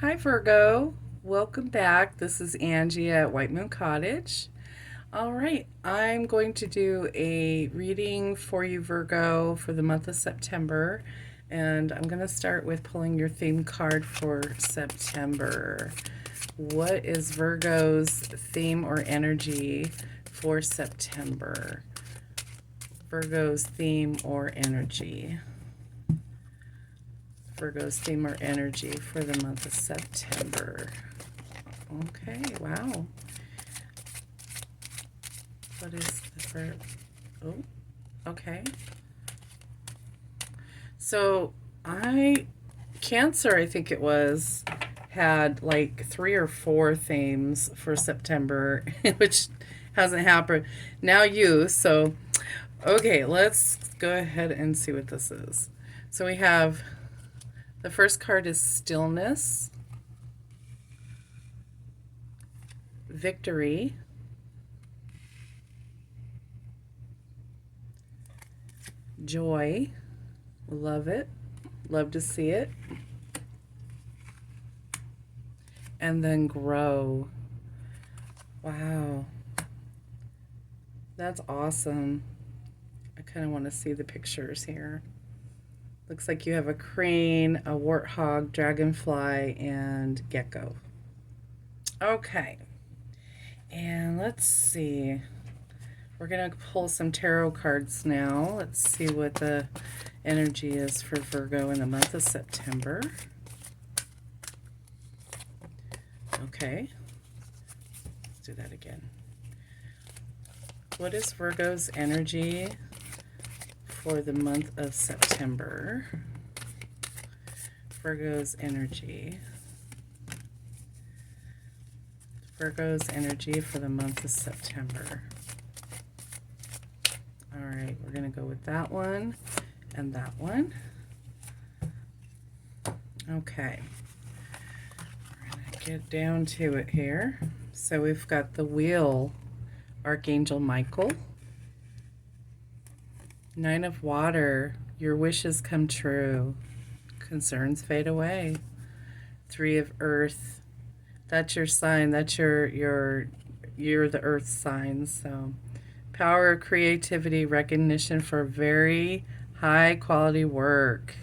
Hi, Virgo. Welcome back. This is Angie at White Moon Cottage. All right, I'm going to do a reading for you, Virgo, for the month of September. And I'm going to start with pulling your theme card for September. What is Virgo's theme or energy for September? Virgo's theme or energy. Virgo's theme or energy for the month of September. Okay, wow. What is the verb? Oh, okay. So Cancer, I think it was, had like 3 or 4 themes for September, which hasn't happened. Now so okay, let's go ahead and see what this is. So we have the first card is stillness, victory, joy, love it, love to see it, and then grow. Wow, that's awesome. I kind of want to see the pictures here. Looks like you have a crane, a warthog, dragonfly, and gecko. Okay. And let's see. We're going to pull some tarot cards now. Let's see what the energy is for Virgo in the month of September. Okay. Let's do that again. What is Virgo's energy for the month of September? Virgo's energy. Virgo's energy for the month of September. All right, we're going to go with that one and that one. Okay. We're going to get down to it here. So we've got the wheel, Archangel Michael. Nine of Water, your wishes come true. Concerns fade away. 3 of Earth, that's your sign. That's you're the Earth sign. So power of creativity, recognition for very high quality work.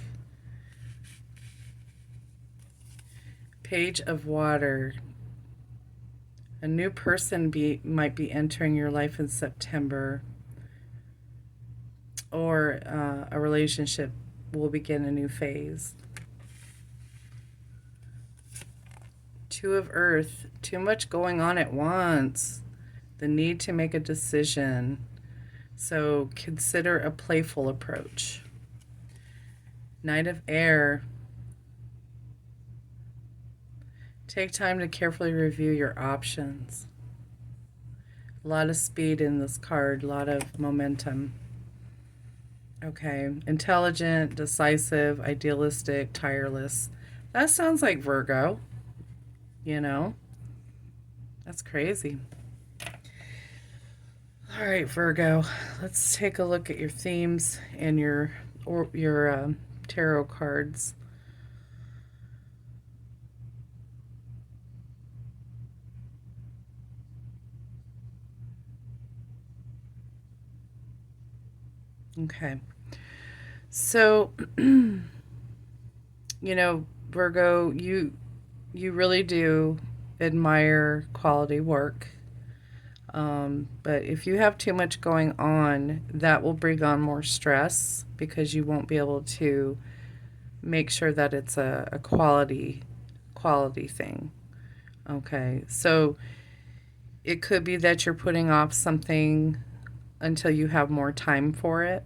Page of Water, a new person might be entering your life in September, or a relationship will begin a new phase. 2 of Earth, too much going on at once. The need to make a decision. So consider a playful approach. Knight of Air, take time to carefully review your options. A lot of speed in this card, a lot of momentum. Okay, intelligent, decisive, idealistic, tireless. That sounds like Virgo. You know, that's crazy. All right, Virgo, let's take a look at your themes and your tarot cards. Okay. So, Virgo, you really do admire quality work. But if you have too much going on, that will bring on more stress because you won't be able to make sure that it's a quality thing. Okay. So it could be that you're putting off something until you have more time for it.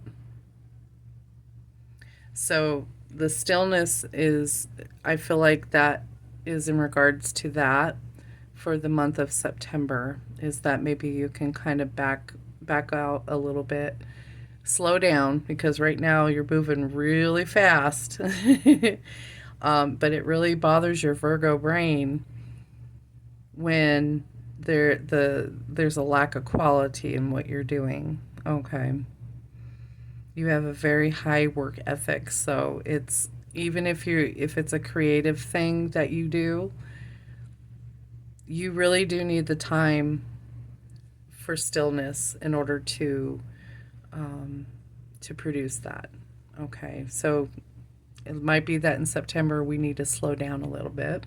So the stillness is, I feel like that is in regards to that for the month of September, is that maybe you can kind of back out a little bit, slow down, because right now you're moving really fast. But it really bothers your Virgo brain when there's a lack of quality in what you're doing. Okay. You have a very high work ethic, so even if it's a creative thing that you do, you really do need the time for stillness in order to produce that. Okay, so it might be that in September we need to slow down a little bit.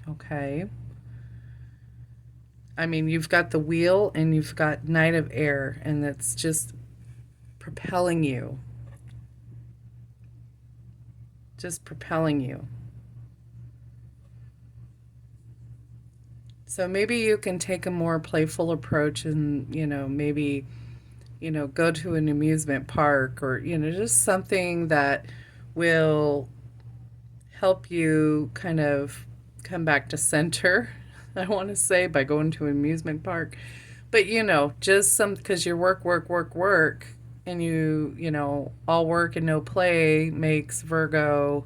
Okay. I mean, you've got the wheel and you've got Knight of Air, and it's just propelling you. Just propelling you. So maybe you can take a more playful approach and, maybe, go to an amusement park or, just something that will help you kind of come back to center, I want to say, by going to an amusement park. But, just some, because your work, work, work, work, and all work and no play makes Virgo,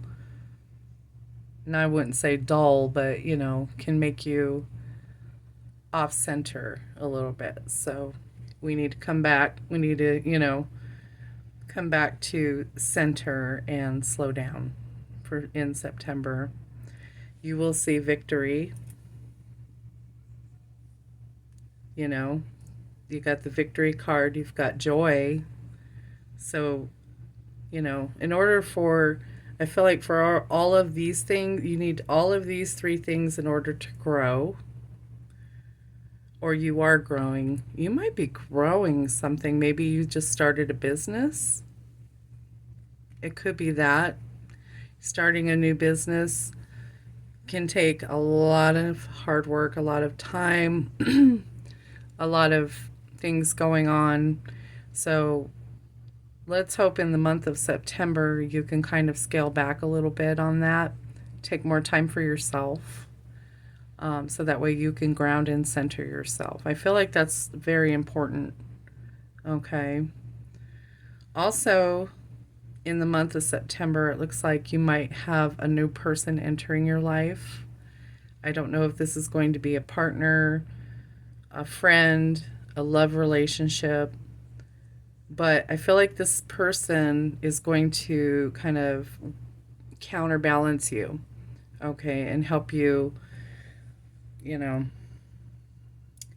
and I wouldn't say dull, but, can make you off center a little bit. So we need to come back. We need to, come back to center and slow down for in September. You will see victory. You got the victory card, you've got joy. So, in order for, I feel like for all of these things, you need all of these three things in order to grow. Or you are growing. You might be growing something. Maybe you just started a business. It could be that. Starting a new business can take a lot of hard work, a lot of time, a lot of things going on. So let's hope in the month of September you can kind of scale back a little bit on that. Take more time for yourself. So that way you can ground and center yourself. I feel like that's very important. Okay. Also, in the month of September, it looks like you might have a new person entering your life. I don't know if this is going to be a partner, a friend, a love relationship, but I feel like this person is going to kind of counterbalance you, okay, and help you,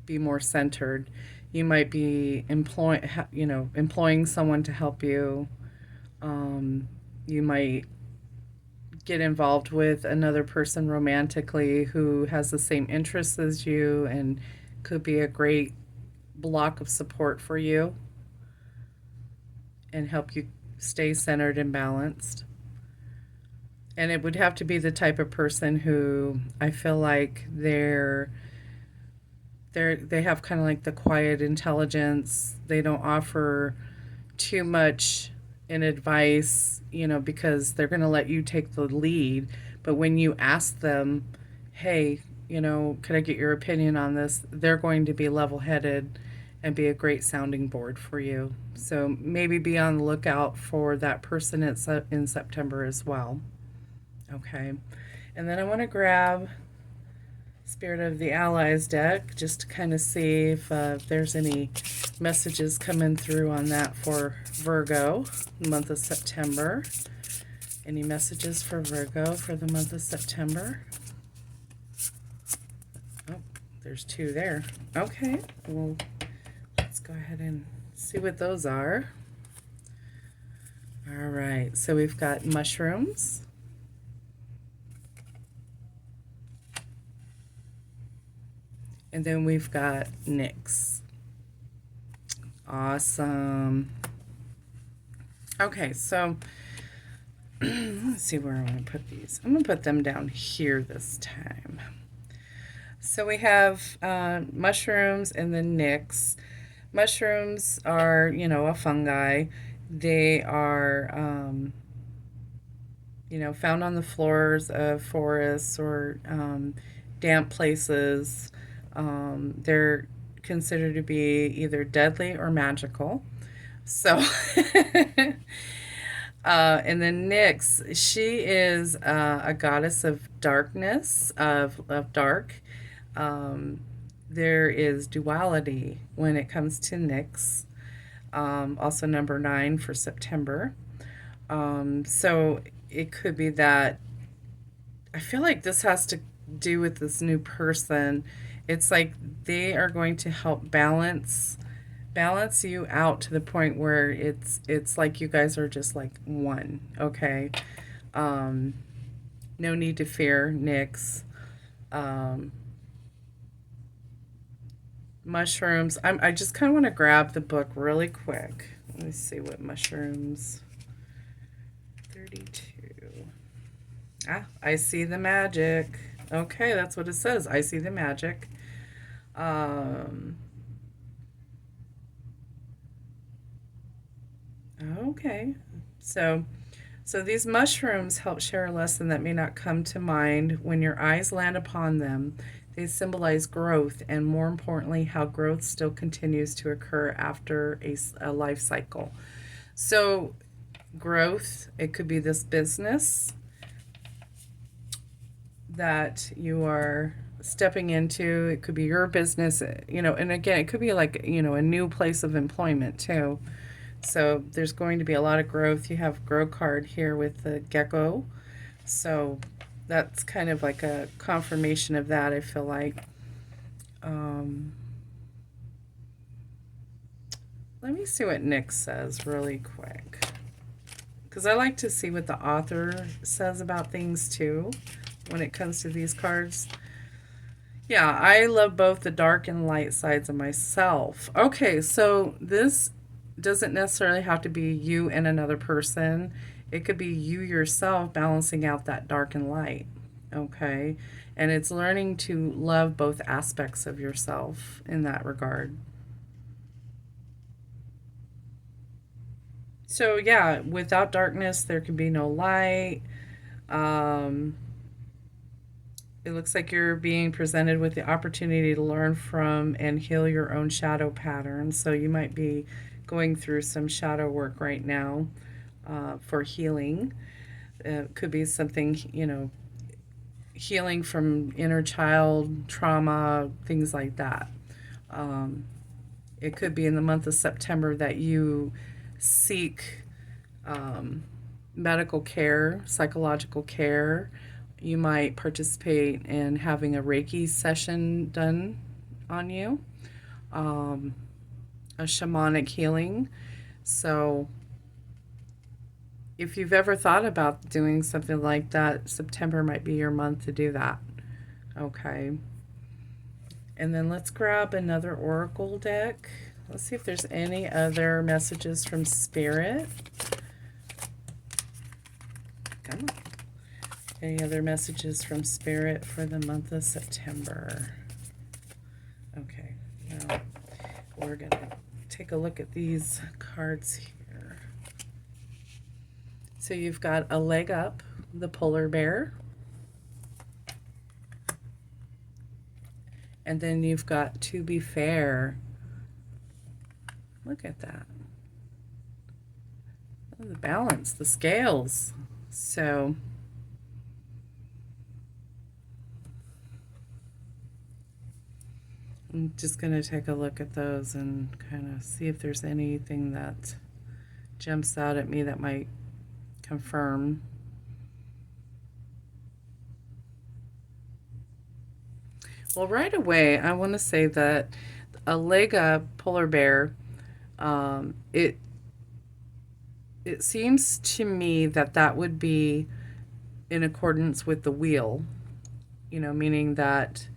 be more centered. You might be employing someone to help you. You might get involved with another person romantically who has the same interests as you and could be a great block of support for you and help you stay centered and balanced. And it would have to be the type of person who I feel like they have kind of like the quiet intelligence. They don't offer too much in advice, because they're going to let you take the lead. But when you ask them, hey, could I get your opinion on this? They're going to be level headed and be a great sounding board for you. So maybe be on the lookout for that person in September as well. Okay. And then I want to grab Spirit of the Allies deck just to kind of see if there's any messages coming through on that for Virgo, the month of September. Any messages for Virgo for the month of September? Oh, there's two there. Okay. Well, let's go ahead and see what those are. All right. So we've got mushrooms. And then we've got Nyx. Awesome. Okay, so let's see where I'm going to put these. I'm going to put them down here this time. So we have mushrooms and then Nyx. Mushrooms are, a fungi. They are, found on the floors of forests or damp places. They're considered to be either deadly or magical. So, and then Nyx, she is a goddess of darkness, of dark. There is duality when it comes to Nyx. Also number 9 for September. So it could be that I feel like this has to do with this new person. It's like they are going to help balance you out to the point where it's like you guys are just like one, okay? Um, no need to fear, Nyx. Um, mushrooms. I just kind of want to grab the book really quick. Let me see what mushrooms. 32. Ah, I see the magic. Okay, that's what it says. I see the magic. Um, okay. So, so these mushrooms help share a lesson that may not come to mind when your eyes land upon them. They symbolize growth and, more importantly, how growth still continues to occur after a life cycle. So, growth, it could be this business that you are stepping into. It could be your business, and again, it could be like, a new place of employment too. So there's going to be a lot of growth. You have grow card here with the gecko. So that's kind of like a confirmation of that, I feel like. Um, let me see what Nick says really quick. Because I like to see what the author says about things too when it comes to these cards. Yeah, I love both the dark and light sides of myself. Okay, so this doesn't necessarily have to be you and another person. It could be you yourself balancing out that dark and light. Okay, and it's learning to love both aspects of yourself in that regard. So, yeah, without darkness, there can be no light. Um, It looks like you're being presented with the opportunity to learn from and heal your own shadow patterns. So you might be going through some shadow work right now for healing. It could be something, healing from inner child trauma, things like that. Um, it could be in the month of September that you seek um, medical care, psychological care. You might participate in having a Reiki session done on you, um, a shamanic healing. So, if you've ever thought about doing something like that, September might be your month to do that. Okay. And then let's grab another oracle deck. Let's see if there's any other messages from Spirit. Come on. Any other messages from Spirit for the month of September? Okay, now we're going to take a look at these cards here. So you've got a leg up, the polar bear. And then you've got to be fair. Look at that. Oh, the balance, the scales. So I'm just going to take a look at those and kind of see if there's anything that jumps out at me that might confirm. Well, right away, I want to say that a leg up polar bear, it seems to me that that would be in accordance with the wheel, meaning that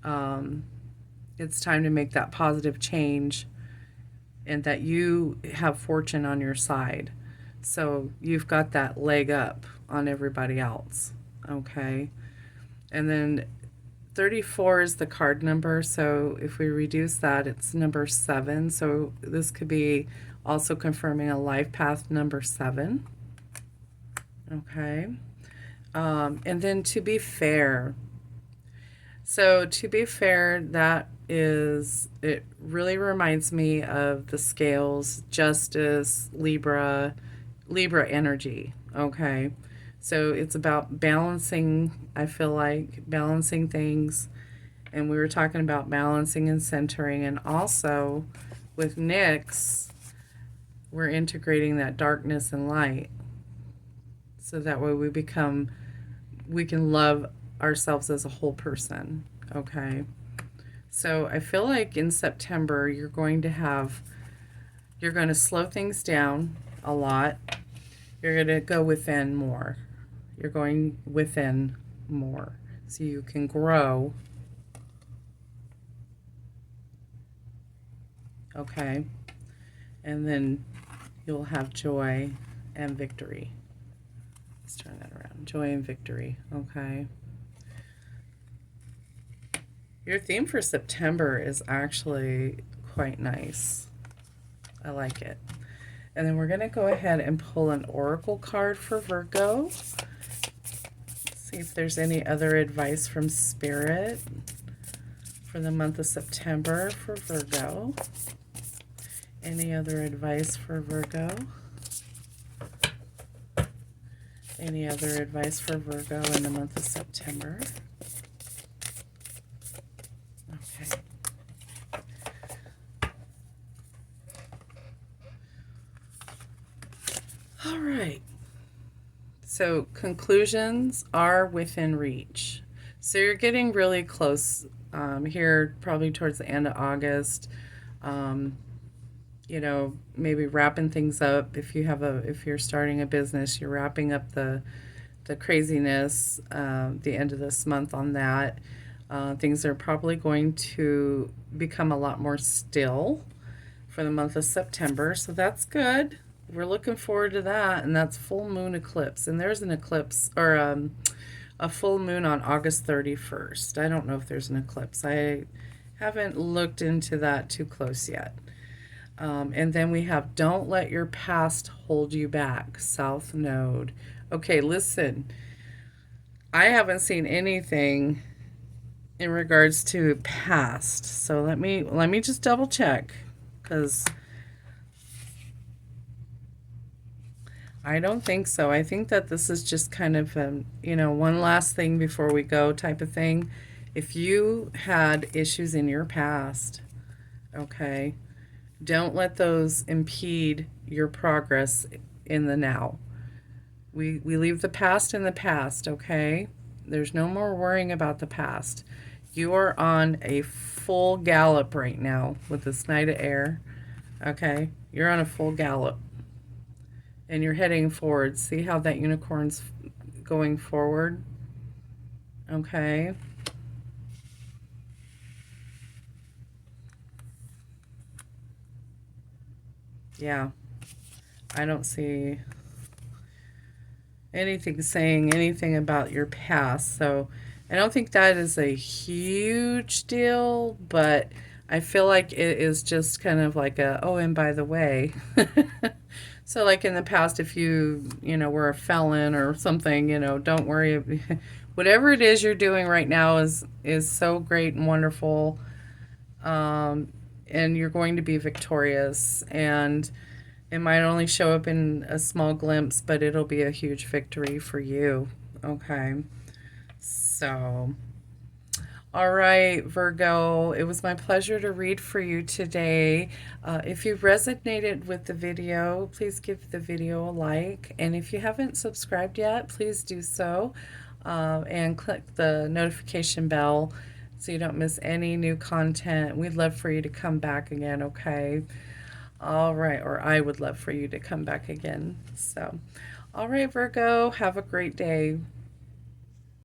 um, it's time to make that positive change and that you have fortune on your side. So you've got that leg up on everybody else. Okay. And then 34 is the card number. So if we reduce that, it's number 7. So this could be also confirming a life path number 7. Okay. And then to be fair. So to be fair, it really reminds me of the scales, justice, Libra energy. Okay. So it's about balancing, I feel like, balancing things. And we were talking about balancing and centering. And also with Nyx, we're integrating that darkness and light. So that way we can love ourselves as a whole person. Okay. So I feel like in September you're going to slow things down a lot. You're going to go within more. You're going within more so you can grow. Okay. And then you'll have joy and victory. Let's turn that around. Joy and victory. Okay. Your theme for September is actually quite nice. I like it. And then we're going to go ahead and pull an oracle card for Virgo. See if there's any other advice from Spirit for the month of September for Virgo. Any other advice for Virgo? Any other advice for Virgo in the month of September? Okay. All right. So conclusions are within reach. So you're getting really close here, probably towards the end of August. You know, maybe wrapping things up. If you're starting a business, you're wrapping up the craziness. The end of this month on that. Things are probably going to become a lot more still for the month of September. So that's good. We're looking forward to that, and that's full moon eclipse. And there's an eclipse or a full moon on August 31st. I don't know if there's an eclipse. I haven't looked into that too close yet. And then we have don't let your past hold you back. South Node. Okay, listen. I haven't seen anything in regards to past. So let me just double check, because I don't think so. I think that this is just kind of one last thing before we go type of thing. If you had issues in your past, okay, don't let those impede your progress in the now. We leave the past in the past, okay? There's no more worrying about the past. You are on a full gallop right now with this Knight of Air, okay? You're on a full gallop. And you're heading forward. See how that unicorn's going forward? Okay. Yeah. I don't see anything saying anything about your past. So I don't think that is a huge deal, but I feel like it is just kind of like oh, and by the way. So like in the past, if were a felon or something, don't worry. Whatever it is you're doing right now is so great and wonderful. And you're going to be victorious, and it might only show up in a small glimpse, but it'll be a huge victory for you. Okay. So, all right, Virgo, it was my pleasure to read for you today. If you resonated with the video, please give the video a like. And if you haven't subscribed yet, please do so. And click the notification bell so you don't miss any new content. We'd love for you to come back again, okay? All right, or I would love for you to come back again. So, all right, Virgo, have a great day.